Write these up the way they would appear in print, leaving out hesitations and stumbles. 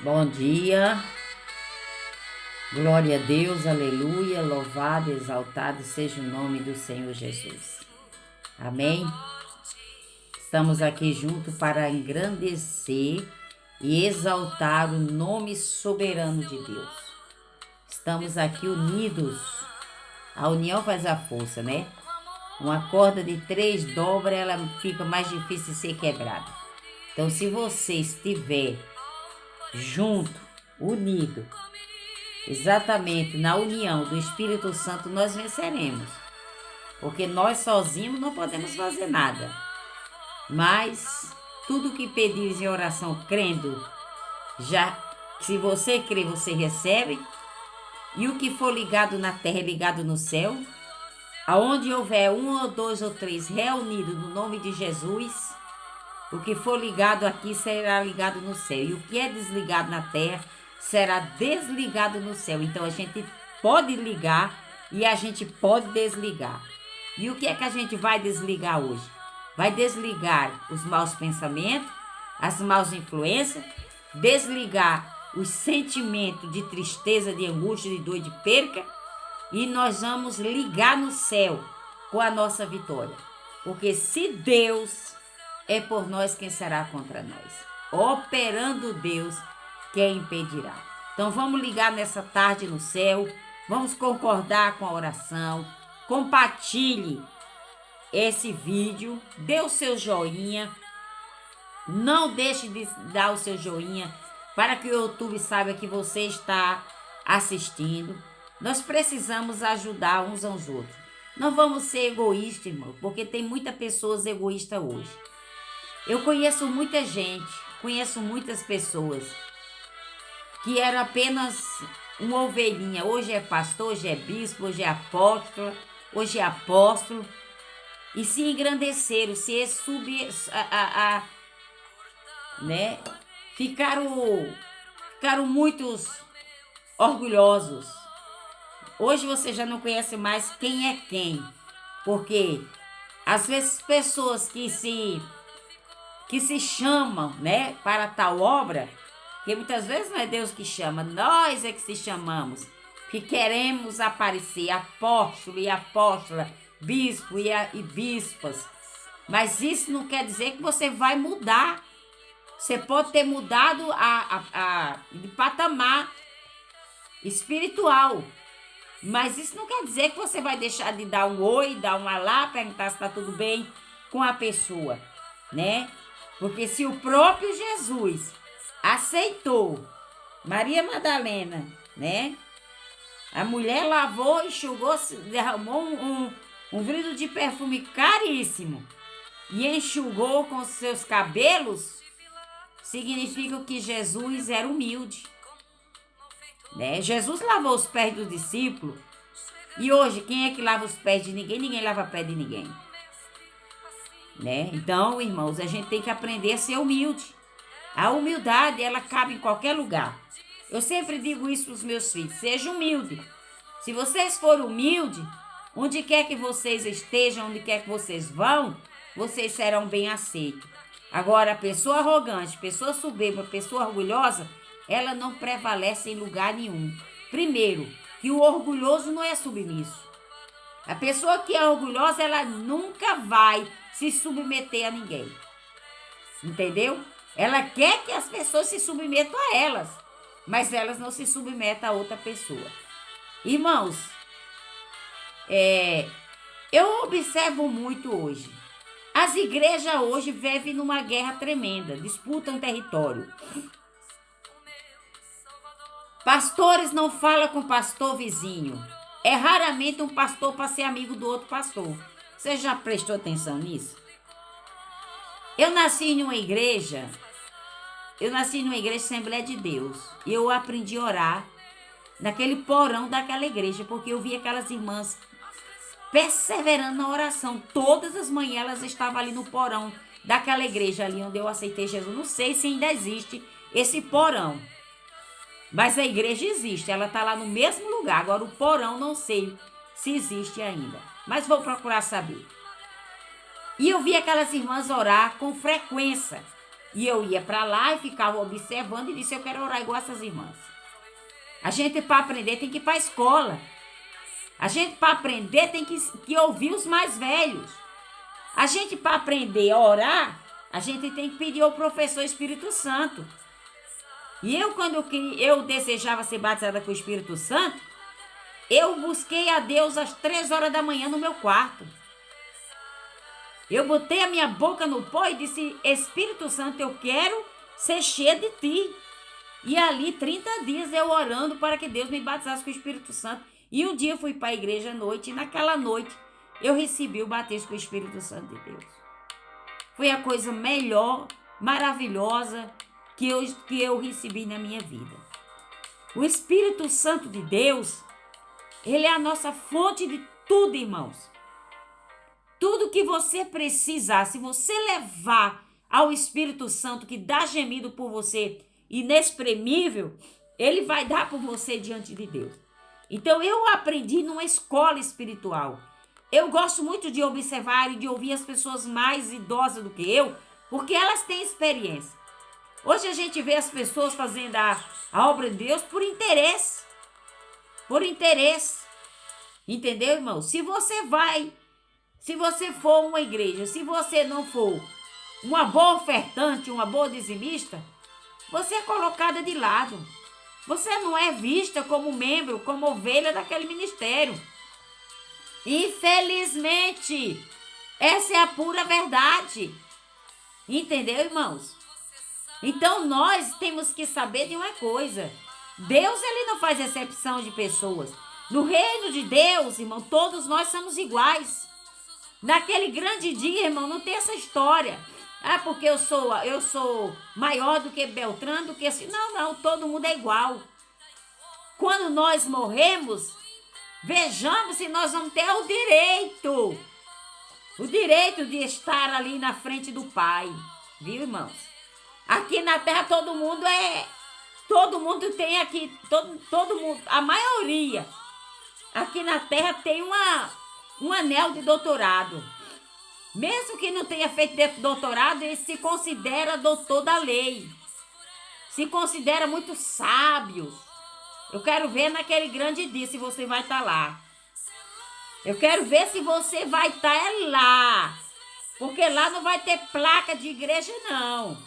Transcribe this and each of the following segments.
Bom dia, glória a Deus, aleluia, louvado, exaltado seja o nome do Senhor Jesus. Amém? Estamos aqui juntos para engrandecer e exaltar o nome soberano de Deus. Estamos aqui unidos, a união faz a força, né? Uma corda de 3 dobra, ela fica mais difícil de ser quebrada. Então, se você estiver junto, unido, exatamente na união do Espírito Santo, nós venceremos. Porque nós sozinhos não podemos fazer nada. Mas tudo que pedires em oração, crendo, já se você crer, você recebe. E o que for ligado na terra é ligado no céu. Aonde houver 1 ou 2 ou 3 reunidos no nome de Jesus, o que for ligado aqui será ligado no céu. E o que é desligado na terra será desligado no céu. Então a gente pode ligar e a gente pode desligar. E o que é que a gente vai desligar hoje? Vai desligar os maus pensamentos, as maus influências, desligar os sentimentos de tristeza, de angústia, de dor, de perca. E nós vamos ligar no céu com a nossa vitória. Porque se Deus é por nós, quem será contra nós? Operando Deus, quem impedirá? Então vamos ligar nessa tarde no céu, vamos concordar com a oração, compartilhe esse vídeo, dê o seu joinha, não deixe de dar o seu joinha para que o YouTube saiba que você está assistindo. Nós precisamos ajudar uns aos outros. Não vamos ser egoístas, irmão, porque tem muitas pessoas egoístas hoje. Eu conheço muita gente, conheço muitas pessoas que era apenas uma ovelhinha. Hoje é pastor, hoje é bispo, hoje é apóstolo. E se engrandeceram, né? Ficaram muitos orgulhosos. Hoje você já não conhece mais quem é quem. Porque às vezes pessoas que se chamam, né, para tal obra, que muitas vezes não é Deus que chama, nós é que se chamamos, que queremos aparecer apóstolo e apóstola, bispo e bispas. Mas isso não quer dizer que você vai mudar. Você pode ter mudado de patamar espiritual. Mas isso não quer dizer que você vai deixar de dar um oi, dar um alá, perguntar se está tudo bem com a pessoa, né? Porque se o próprio Jesus aceitou Maria Madalena, né? A mulher lavou, enxugou, derramou um vidro de perfume caríssimo e enxugou com seus cabelos, significa que Jesus era humilde, né? Jesus lavou os pés do discípulo. E hoje, quem é que lava os pés de ninguém? Ninguém lava pé de ninguém, né? Então, irmãos, a gente tem que aprender a ser humilde. A humildade, ela cabe em qualquer lugar. Eu sempre digo isso para os meus filhos: seja humilde. Se vocês forem humildes, onde quer que vocês estejam, onde quer que vocês vão, vocês serão bem aceitos. Agora, a pessoa arrogante, pessoa soberba, pessoa orgulhosa, ela não prevalece em lugar nenhum. Primeiro, que o orgulhoso não é submisso. A pessoa que é orgulhosa, ela nunca vai se submeter a ninguém. Entendeu? Ela quer que as pessoas se submetam a elas, mas elas não se submetem a outra pessoa. Irmãos, eu observo muito hoje. As igrejas hoje vivem numa guerra tremenda, disputam território. Pastores não falam com o pastor vizinho. É raramente um pastor para ser amigo do outro pastor. Você já prestou atenção nisso? Eu nasci em uma igreja Assembleia de Deus. E eu aprendi a orar naquele porão daquela igreja, porque eu vi aquelas irmãs perseverando na oração. Todas as manhãs elas estavam ali no porão daquela igreja ali onde eu aceitei Jesus. Não sei se ainda existe esse porão, mas a igreja existe, ela está lá no mesmo lugar. Agora o porão não sei se existe ainda, mas vou procurar saber. E eu vi aquelas irmãs orar com frequência. E eu ia para lá e ficava observando e disse, eu quero orar igual essas irmãs. A gente, para aprender, tem que ir para a escola. A gente, para aprender, tem que ouvir os mais velhos. A gente, para aprender a orar, a gente tem que pedir ao professor Espírito Santo. E eu, quando eu desejava ser batizada com o Espírito Santo, eu busquei a Deus às 3 horas da manhã no meu quarto. Eu botei a minha boca no pó e disse, Espírito Santo, eu quero ser cheia de ti. E ali, 30 dias eu orando para que Deus me batizasse com o Espírito Santo. E um dia eu fui para a igreja à noite, e naquela noite eu recebi o batismo com o Espírito Santo de Deus. Foi a coisa melhor, maravilhosa que eu recebi na minha vida. O Espírito Santo de Deus, ele é a nossa fonte de tudo, irmãos. Tudo que você precisar, se você levar ao Espírito Santo que dá gemido por você, inexprimível, ele vai dar por você diante de Deus. Então eu aprendi numa escola espiritual. Eu gosto muito de observar e de ouvir as pessoas mais idosas do que eu, porque elas têm experiência. Hoje a gente vê as pessoas fazendo a obra de Deus por interesse. Por interesse. Entendeu, irmão? Se você for uma igreja, se você não for uma boa ofertante, uma boa dizimista, você é colocada de lado. Você não é vista como membro, como ovelha daquele ministério. Infelizmente, essa é a pura verdade. Entendeu, irmãos? Então, nós temos que saber de uma coisa. Deus, ele não faz exceção de pessoas. No reino de Deus, irmão, todos nós somos iguais. Naquele grande dia, irmão, não tem essa história. Ah, porque eu sou maior do que Beltrano, do que assim. Não, todo mundo é igual. Quando nós morremos, vejamos se nós vamos ter o direito de estar ali na frente do Pai. Viu, irmãos? Aqui na terra todo mundo tem aqui, todo mundo, a maioria aqui na terra tem um anel de doutorado. Mesmo que não tenha feito doutorado, ele se considera doutor da lei. Se considera muito sábio. Eu quero ver naquele grande dia se você vai estar lá. Eu quero ver se você vai estar lá. Porque lá não vai ter placa de igreja, não.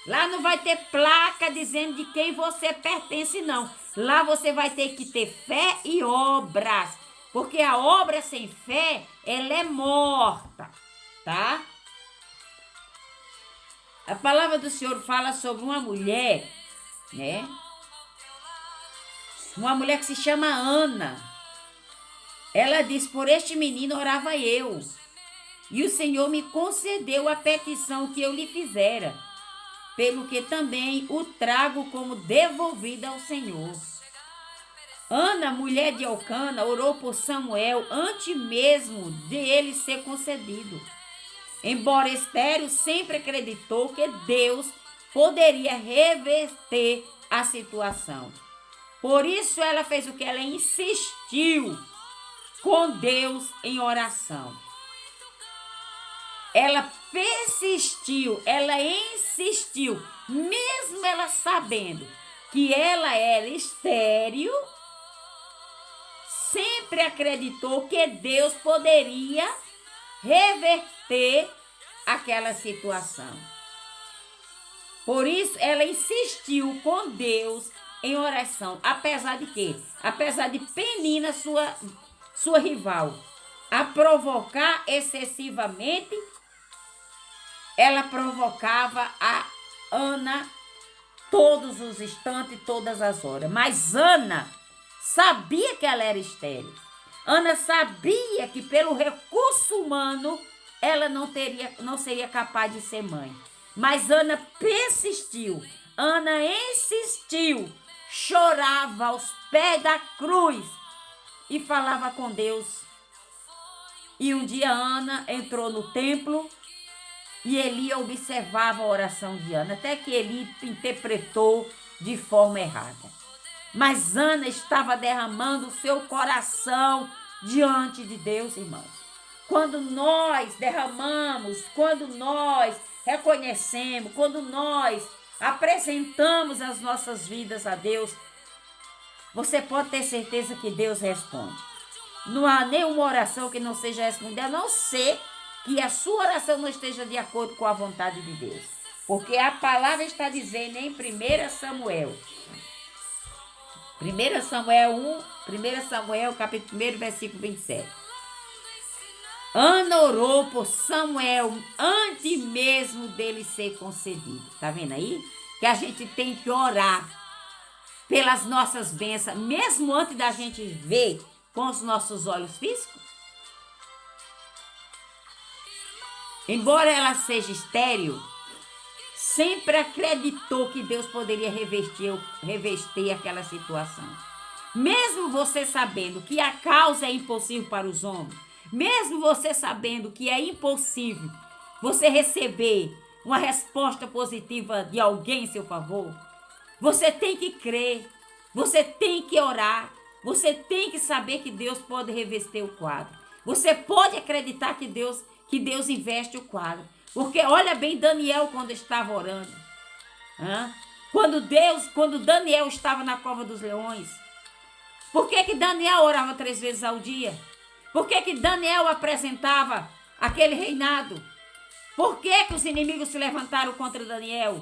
Lá não vai ter placa dizendo de quem você pertence, não. Lá você vai ter que ter fé e obras. Porque a obra sem fé, ela é morta. Tá? A palavra do Senhor fala sobre uma mulher, né? Uma mulher que se chama Ana. Ela diz, por este menino orava eu. E o Senhor me concedeu a petição que eu lhe fizera. Pelo que também o trago como devolvida ao Senhor. Ana, mulher de Elcana, orou por Samuel antes mesmo de ele ser concedido. Embora estéril, sempre acreditou que Deus poderia reverter a situação. Por isso ela fez o que? Ela insistiu com Deus em oração. Ela persistiu, ela insistiu, mesmo ela sabendo que ela era estéril, sempre acreditou que Deus poderia reverter aquela situação. Por isso, ela insistiu com Deus em oração, apesar de quê? Apesar de Penina, sua rival, a provocar excessivamente, ela provocava a Ana todos os instantes, todas as horas. Mas Ana sabia que ela era estéril. Ana sabia que pelo recurso humano ela não seria capaz de ser mãe. Mas Ana persistiu, Ana insistiu, chorava aos pés da cruz e falava com Deus. E um dia Ana entrou no templo e Eli observava a oração de Ana, até que Eli interpretou de forma errada. Mas Ana estava derramando o seu coração diante de Deus, irmãos. Quando nós derramamos, quando nós reconhecemos, quando nós apresentamos as nossas vidas a Deus, você pode ter certeza que Deus responde. Não há nenhuma oração que não seja respondida, a não ser que a sua oração não esteja de acordo com a vontade de Deus. Porque a palavra está dizendo em 1 Samuel. 1 Samuel, capítulo 1, versículo 27. Ana orou por Samuel antes mesmo dele ser concedido. Tá vendo aí? Que a gente tem que orar pelas nossas bênçãos, mesmo antes da gente ver com os nossos olhos físicos. Embora ela seja estéril, sempre acreditou que Deus poderia revestir aquela situação. Mesmo você sabendo que a causa é impossível para os homens, mesmo você sabendo que é impossível você receber uma resposta positiva de alguém em seu favor, você tem que crer, você tem que orar, você tem que saber que Deus pode revestir o quadro. Você pode acreditar que Deus investe o quadro. Porque olha bem Daniel quando estava orando. Quando Daniel estava na cova dos leões. Por que Daniel orava 3 vezes ao dia? Por que Daniel apresentava aquele reinado? Por que os inimigos se levantaram contra Daniel?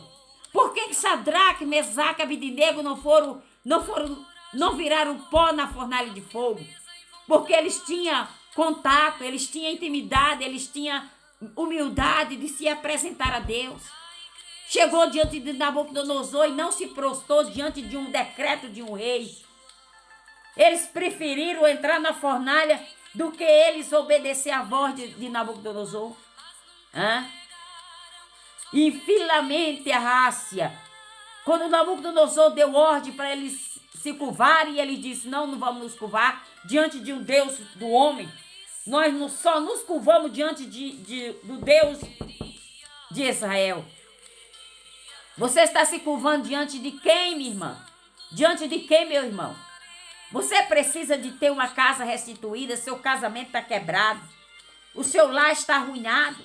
Por que Sadraque, Mesaque e Abednego não viraram pó na fornalha de fogo? Porque eles tinham contato, eles tinham intimidade, eles tinham humildade de se apresentar a Deus. Chegou diante de Nabucodonosor e não se prostrou diante de um decreto de um rei. Eles preferiram entrar na fornalha do que eles obedecer à voz de Nabucodonosor. Infinamente a rácia. Quando Nabucodonosor deu ordem para eles se curvarem, ele disse, não vamos nos curvar diante de um Deus do homem. Nós só nos curvamos diante do Deus de Israel. Você está se curvando diante de quem, minha irmã? Diante de quem, meu irmão? Você precisa de ter uma casa restituída, seu casamento está quebrado, o seu lar está arruinado.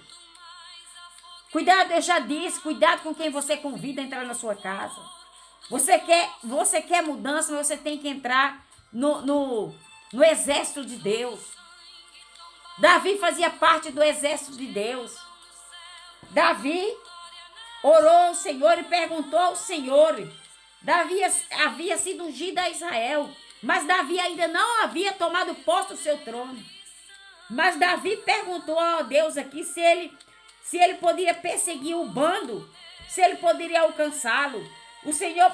Cuidado, eu já disse, cuidado com quem você convida a entrar na sua casa. Você quer mudança, mas você tem que entrar no exército de Deus. Davi fazia parte do exército de Deus. Davi orou ao Senhor e perguntou ao Senhor. Davi havia sido ungido a Israel, mas Davi ainda não havia tomado posse do seu trono. Mas Davi perguntou a Deus aqui se ele poderia perseguir o bando, se ele poderia alcançá-lo. O Senhor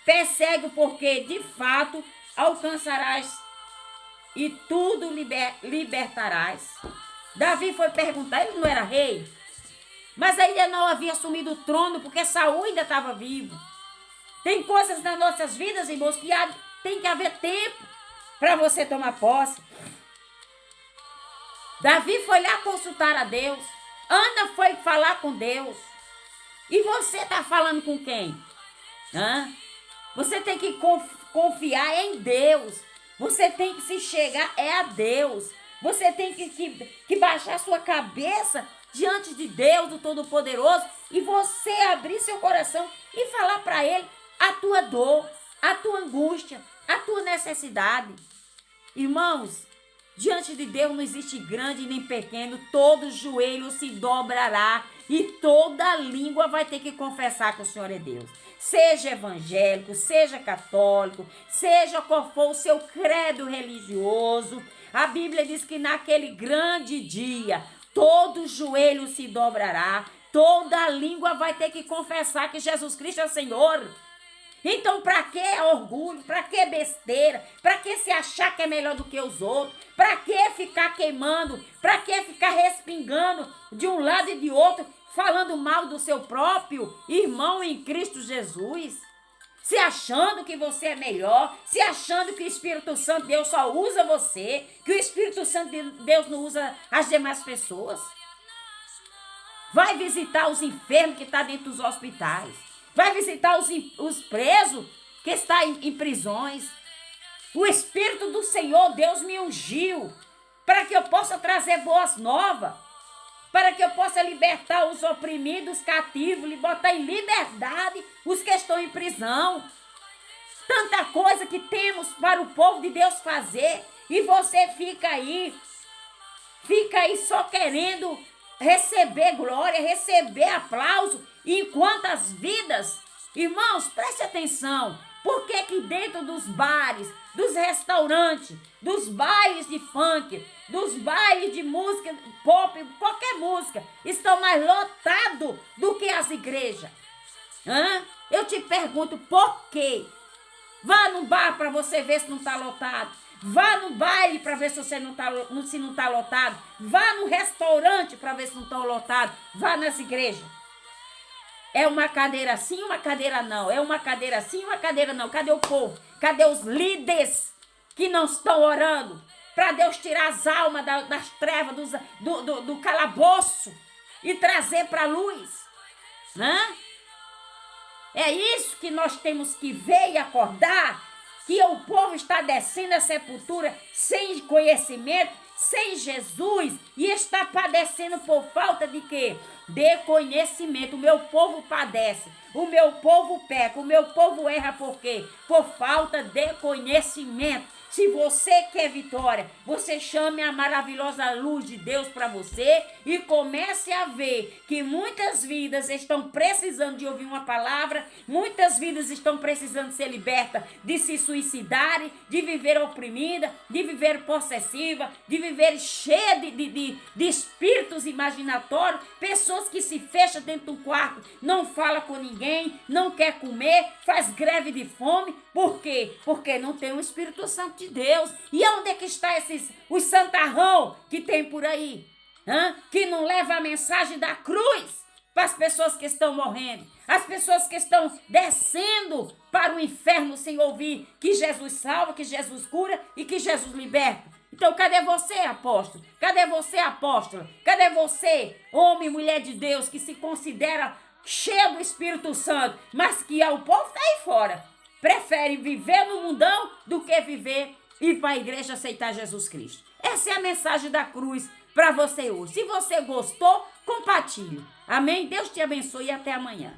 persegue porque de fato alcançarás e tudo libertarás. Davi foi perguntar, ele não era rei, mas ainda não havia assumido o trono porque Saul ainda estava vivo. Tem coisas nas nossas vidas, irmãos, que tem que haver tempo para você tomar posse. Davi foi lá consultar a Deus. Ana foi falar com Deus. E você está falando com quem? Você tem que confiar em Deus. Você tem que se chegar a Deus. Você tem que baixar sua cabeça diante de Deus, do Todo-Poderoso, e você abrir seu coração e falar para Ele a tua dor, a tua angústia, a tua necessidade. Irmãos, diante de Deus não existe grande nem pequeno, todo joelho se dobrará e toda língua vai ter que confessar que o Senhor é Deus. Seja evangélico, seja católico, seja qual for o seu credo religioso, a Bíblia diz que naquele grande dia, todo joelho se dobrará, toda língua vai ter que confessar que Jesus Cristo é o Senhor. Então, para que orgulho? Para que besteira? Para que se achar que é melhor do que os outros? Para que ficar queimando? Para que ficar respingando de um lado e de outro, falando mal do seu próprio irmão em Cristo Jesus? Se achando que você é melhor, se achando que o Espírito Santo de Deus só usa você, que o Espírito Santo de Deus não usa as demais pessoas. Vai visitar os enfermos que estão dentro dos hospitais. Vai visitar os presos que estão em prisões. O Espírito do Senhor, Deus me ungiu para que eu possa trazer boas novas. para que eu possa libertar os oprimidos, cativos, botar em liberdade os que estão em prisão. Tanta coisa que temos para o povo de Deus fazer, e você fica aí só querendo receber glória, receber aplauso, enquanto as vidas, irmãos, preste atenção, por que dentro dos bares, dos restaurantes, dos bailes de funk, dos bailes de música pop, qualquer música, estão mais lotados do que as igrejas? Eu te pergunto por quê? Vá no bar para você ver se não está lotado. Vá no baile para ver se você não está lotado. Vá no restaurante para ver se não está lotado. Vá nas igrejas. É uma cadeira sim, uma cadeira não. É uma cadeira sim, uma cadeira não. Cadê o povo? Cadê os líderes que não estão orando para Deus tirar as almas das trevas, do calabouço e trazer para a luz? É isso que nós temos que ver e acordar, que o povo está descendo a sepultura sem conhecimento, sem Jesus, e está padecendo por falta de quê? De conhecimento. O meu povo padece, o meu povo peca, o meu povo erra por quê? Por falta de conhecimento. Se você quer vitória, você chame a maravilhosa luz de Deus para você e comece a ver que muitas vidas estão precisando de ouvir uma palavra, muitas vidas estão precisando ser libertas de se suicidarem, de viver oprimida, de viver possessiva, de viver cheia de espíritos imaginatórios, pessoas que se fecham dentro do quarto, não fala com ninguém, não quer comer, faz greve de fome. Por quê? Porque não tem o Espírito Santo de Deus. E onde é que está os santarrão que tem por aí? Que não leva a mensagem da cruz para as pessoas que estão morrendo, as pessoas que estão descendo para o inferno sem ouvir que Jesus salva, que Jesus cura e que Jesus liberta. Então, cadê você, apóstolo? Cadê você, apóstola? Cadê você, homem e mulher de Deus, que se considera cheio do Espírito Santo, mas que o povo está aí fora? Prefere viver no mundão do que viver e ir para a igreja aceitar Jesus Cristo. Essa é a mensagem da cruz para você hoje. Se você gostou, compartilhe. Amém? Deus te abençoe e até amanhã.